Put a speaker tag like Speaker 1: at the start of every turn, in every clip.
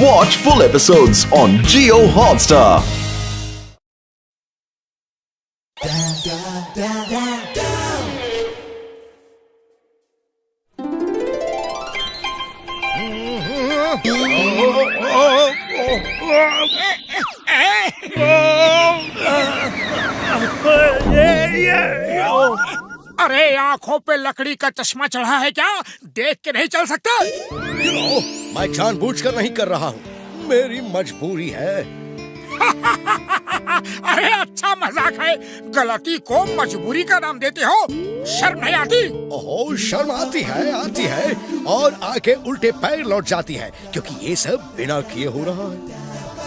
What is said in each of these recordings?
Speaker 1: Watch full episodes on Jio Hotstar.
Speaker 2: अरे आंखों पे लकड़ी का चश्मा चढ़ा है क्या? देख के नहीं चल सकता?
Speaker 3: मैं जानबूझकर नहीं कर रहा हूँ, मेरी मजबूरी है।
Speaker 2: अरे अच्छा मजाक है, गलती को मजबूरी का नाम देते हो? शर्म नहीं आती?
Speaker 3: ओहो, शर्म आती है और आके उल्टे पैर लौट जाती है, क्योंकि ये सब बिना किए हो रहा है।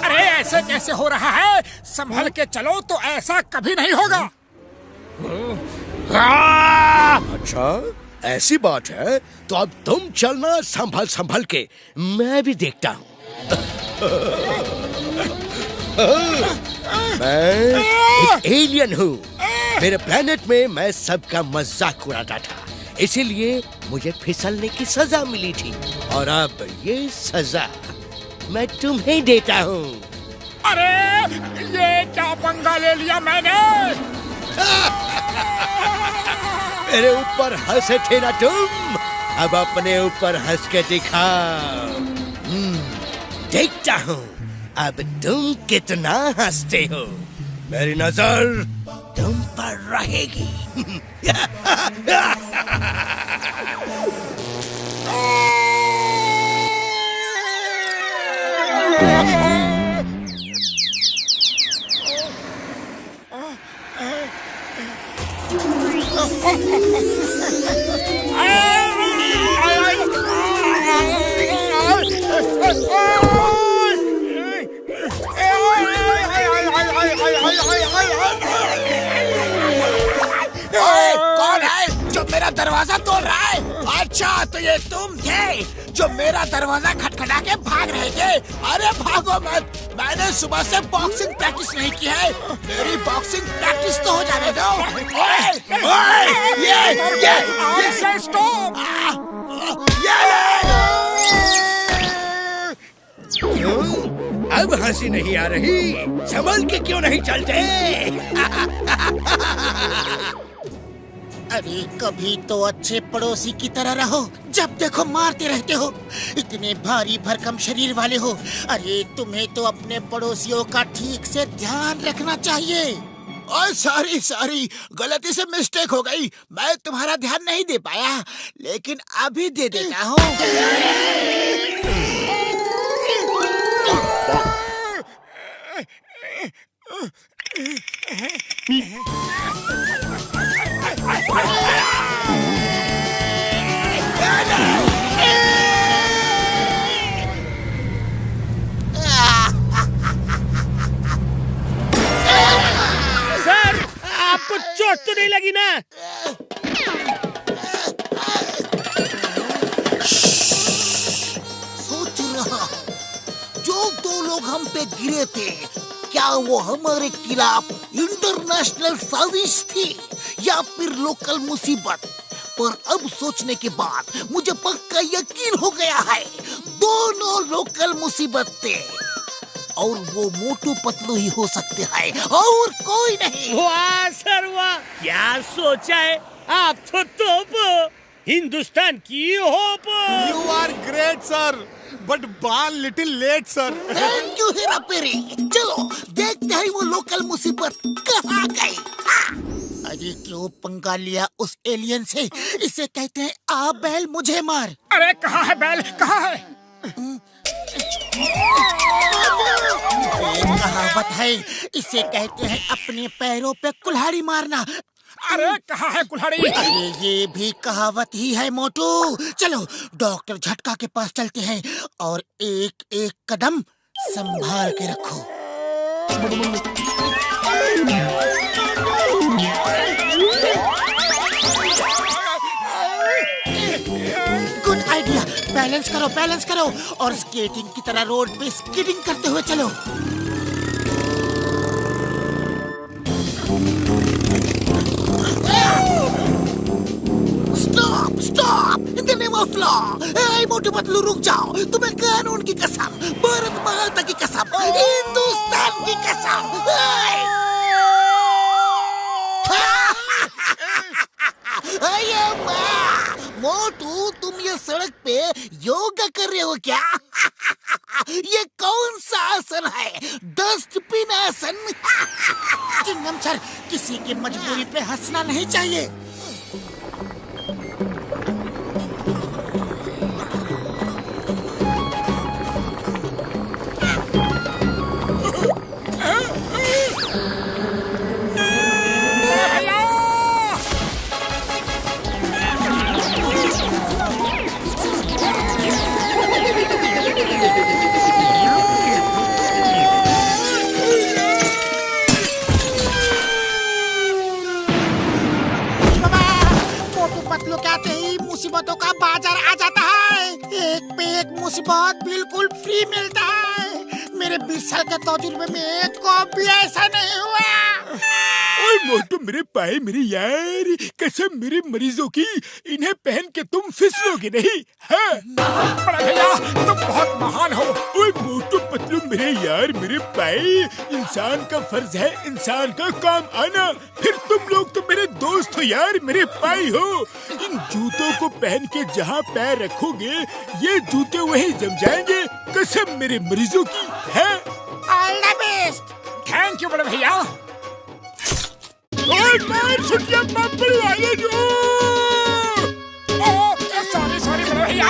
Speaker 2: अरे ऐसे कैसे हो रहा है? संभल के चलो तो ऐसा कभी नहीं होगा।
Speaker 3: अच्छा ऐसी बात है तो अब तुम चलना संभल संभल के, मैं भी देखता हूँ। मैं एक एलियन हूँ, मेरे प्लेनेट में मैं सबका मजाक उड़ाता था, इसीलिए मुझे फिसलने की सजा मिली थी और अब ये सजा मैं तुम्हें देता हूँ।
Speaker 2: अरे ये क्या पंगा ले लिया मैंने?
Speaker 3: मेरे ऊपर हंसे थे ना तुम, अब अपने ऊपर हंस के दिखाओ। देखता हूँ अब तुम कितना हंसते हो। मेरी नजर तुम पर रहेगी।
Speaker 2: कौन है जो मेरा दरवाजा तोड़ रहा है? अच्छा तो ये तुम थे जो मेरा दरवाजा खटखटा के भाग रहे थे। अरे भागो मत, मैंने सुबह से बॉक्सिंग प्रैक्टिस नहीं की है, मेरी बॉक्सिंग प्रैक्टिस तो हो जाने दो। ये स्टॉप।
Speaker 3: अब हंसी नहीं आ रही, संभल के क्यों नहीं चलते?
Speaker 2: अरे कभी तो अच्छे पड़ोसी की तरह रहो, जब देखो मारते रहते हो। इतने भारी भरकम शरीर वाले हो। अरे तुम्हें तो अपने पड़ोसियों का ठीक से ध्यान रखना चाहिए। और सॉरी गलती से मिस्टेक हो गई, मैं तुम्हारा ध्यान नहीं दे पाया, लेकिन अभी दे देता हूँ।
Speaker 4: सर, आपको चोट तो नहीं लगी ना?
Speaker 2: सोच रहा जो दो लोग हम पे गिरे थे, क्या वो हमारे खिलाफ इंटरनेशनल साजिश थी या फिर लोकल मुसीबत? पर अब सोचने के बाद मुझे पक्का यकीन हो गया है, दोनों लोकल मुसीबत थे और वो मोटू पतलू ही हो सकते हैं और कोई नहीं।
Speaker 4: वाह सर वाह, क्या सोचा है आप तो तोप, हिंदुस्तान की hope.
Speaker 5: You are great sir, but born little late sir.
Speaker 2: Thank you Hera Pheri. चलो देखते हैं वो लोकल मुसीबत कहाँ गई। अरे क्यों पंगा लिया उस एलियन से? इसे कहते हैं आ बैल मुझे मार। अरे कहाँ है बैल, कहाँ है? एक कहावत है, इसे कहते हैं अपने पैरों पे कुल्हाड़ी मारना। अरे कहाँ है कुल्हाड़ी? अरे ये भी कहावत ही है मोटू। चलो डॉक्टर झटका के पास चलते हैं और एक एक कदम संभाल के रखो। गुड आइडिया, बैलेंस करो और स्केटिंग की तरह रोड पे स्कीटिंग करते हुए चलो। Stop in the name of law. Motu Patlu रुक जाओ, तुम्हें कानून की कसम, मोटू, तुम ये सड़क पे योगा कर रहे हो क्या? ये कौन सा आसन है? डस्टबिन आसन?
Speaker 6: चिंगम सर, किसी की मजबूरी पे हंसना नहीं चाहिए। पतलू कहते ही मुसीबतों का बाजार आ जाता है। एक पे एक मुसीबत बिल्कुल फ्री मिलता है। मेरे 20 साल के तजुर्बे में एक को भी ऐसा नहीं हुआ।
Speaker 7: ओए मोटू मेरे पाए मेरे यार, कसम मेरे मरीजों की, इन्हें पहन के तुम फिसलोगे नहीं। हाँ?
Speaker 6: बड़ा भैया तुम बहुत महान हो।
Speaker 7: ओए मोटू पतलू मेरे यार मेरे पाए, इंसान का फर्ज है इंसान का काम आना। फिर तुम लोग तो मेरे दोस्त हो यार, मेरे पाई हो। इन जूतों को पहन के जहाँ पैर रखोगे ये जूते वहीं जम जाएंगे, कसम मेरे मरीजों की है।
Speaker 6: All the best. Thank you बड़े भैया। सॉरी सॉरी बड़े भैया।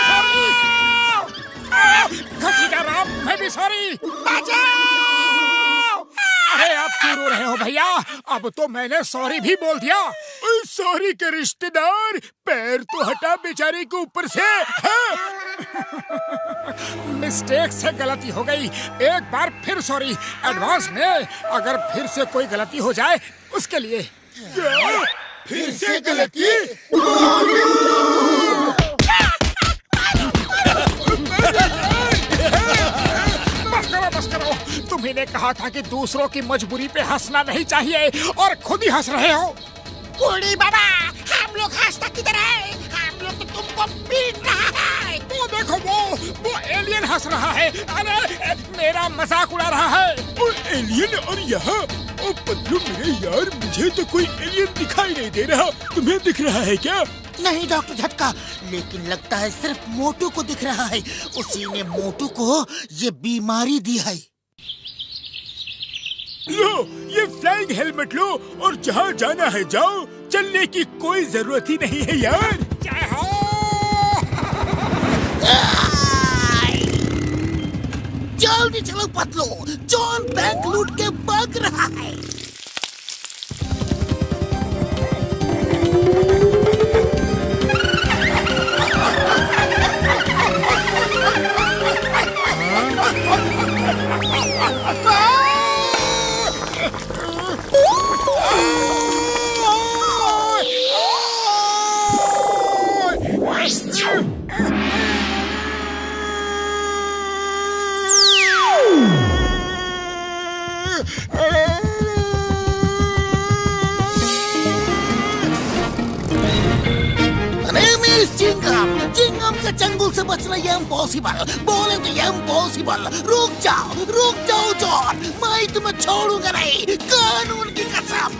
Speaker 6: सॉरी घसी का राम, मैं भी सॉरी। अरे आप क्यों रो रहे हो भैया? अब तो मैंने सॉरी भी बोल दिया।
Speaker 7: सॉरी के रिश्तेदार, पैर तो हटा बेचारे के ऊपर से।
Speaker 6: मिस्टेक से गलती हो गई, एक बार फिर सॉरी एडवांस में। अगर फिर से कोई गलती हो जाए उसके लिए।
Speaker 7: फिर से गलती?
Speaker 6: बस करो। तुम्ही ने कहा था कि दूसरों की मजबूरी पे हंसना नहीं चाहिए और खुद ही हंस रहे हो। बूढ़ी बाबा, हम लोग हंसता किधर है? हम लोग तो तुमको पीट रहा है। वो देखो वो एलियन हंस रहा है। अरे मेरा मजाक उड़ा रहा है।
Speaker 7: और एलियन और यहाँ? ओ पतलू मेरे यार, मुझे तो कोई एलियन दिखाई नहीं दे रहा, तुम्हें दिख रहा है क्या?
Speaker 2: नहीं डॉक्टर झटका, लेकिन लगता है सिर्फ मोटू को दिख रहा है। उसी ने मोटू को ये बीमारी दी है।
Speaker 7: लो ये फ्लाइंग हेलमेट लो और जहाँ जाना है जाओ, चलने की कोई जरूरत ही नहीं है यार।
Speaker 6: जय हो।
Speaker 2: जल्दी चलो पतलू, जॉन बैंक लूट के भाग रहा है। चिंगम के चंगुल से बचना ये इम्पॉसिबल। बोले तो ये इम्पॉसिबल। रुक जाओ जॉन, मैं तुम्हें छोड़ूंगा नहीं, कानून की कसम।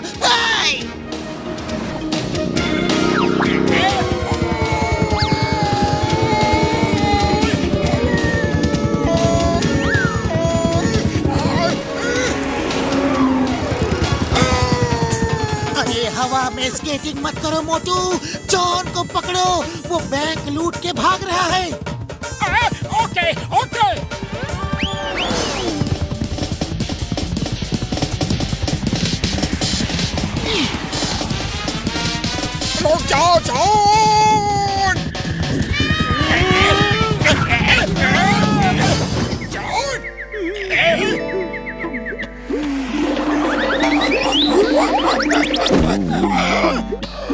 Speaker 2: हवा में स्केटिंग मत करो मोटू, जॉन को पकड़ो, वो बैंक लूट के भाग रहा है।
Speaker 6: Okay okay. रुक जाओ जॉन।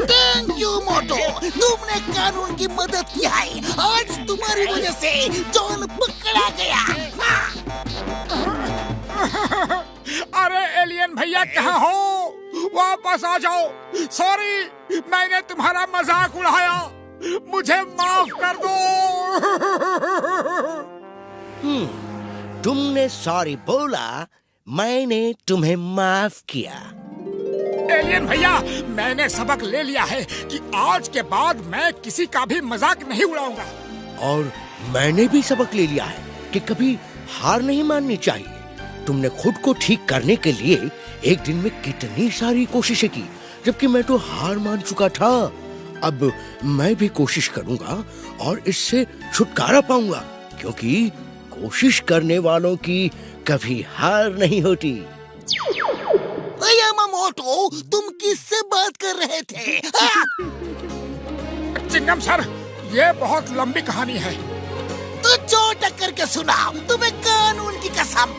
Speaker 2: थैंक यू मोटू, तुमने कानून की मदद की है। आज तुम्हारी वजह से जॉन पकड़ा गया।
Speaker 6: अरे एलियन भैया कहाँ हो? वापस आ जाओ। सॉरी, मैंने तुम्हारा मजाक उड़ाया, मुझे माफ कर दो।
Speaker 3: तुमने सॉरी बोला, मैंने तुम्हें माफ किया।
Speaker 6: एलियन भैया, मैंने सबक ले लिया है कि आज के बाद मैं किसी का भी मजाक नहीं उड़ाऊंगा।
Speaker 3: और मैंने भी सबक ले लिया है कि कभी हार नहीं माननी चाहिए। तुमने खुद को ठीक करने के लिए एक दिन में कितनी सारी कोशिशें की, जबकि मैं तो हार मान चुका था। अब मैं भी कोशिश करूंगा और इससे छुटकारा पाऊंगा, क्योंकि कोशिश करने वालों की कभी हार नहीं होती।
Speaker 2: यामामोटो, तुम किससे बात कर रहे थे?
Speaker 6: चिंगम सर, ये बहुत लंबी कहानी है।
Speaker 2: तो चोट करके सुनाओ, तुम्हें कानून की कसम।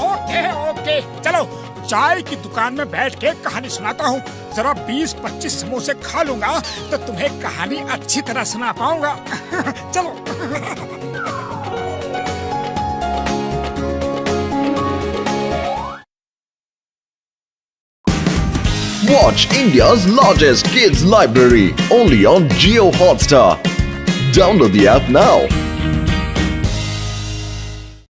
Speaker 6: ओके ओके, चलो चाय की दुकान में बैठ के कहानी सुनाता हूँ। जरा 20-25 समोसे खा लूंगा तो तुम्हें कहानी अच्छी तरह सुना पाऊंगा। चलो।
Speaker 1: Watch India's largest kids library only on Jio Hotstar. Download the app now.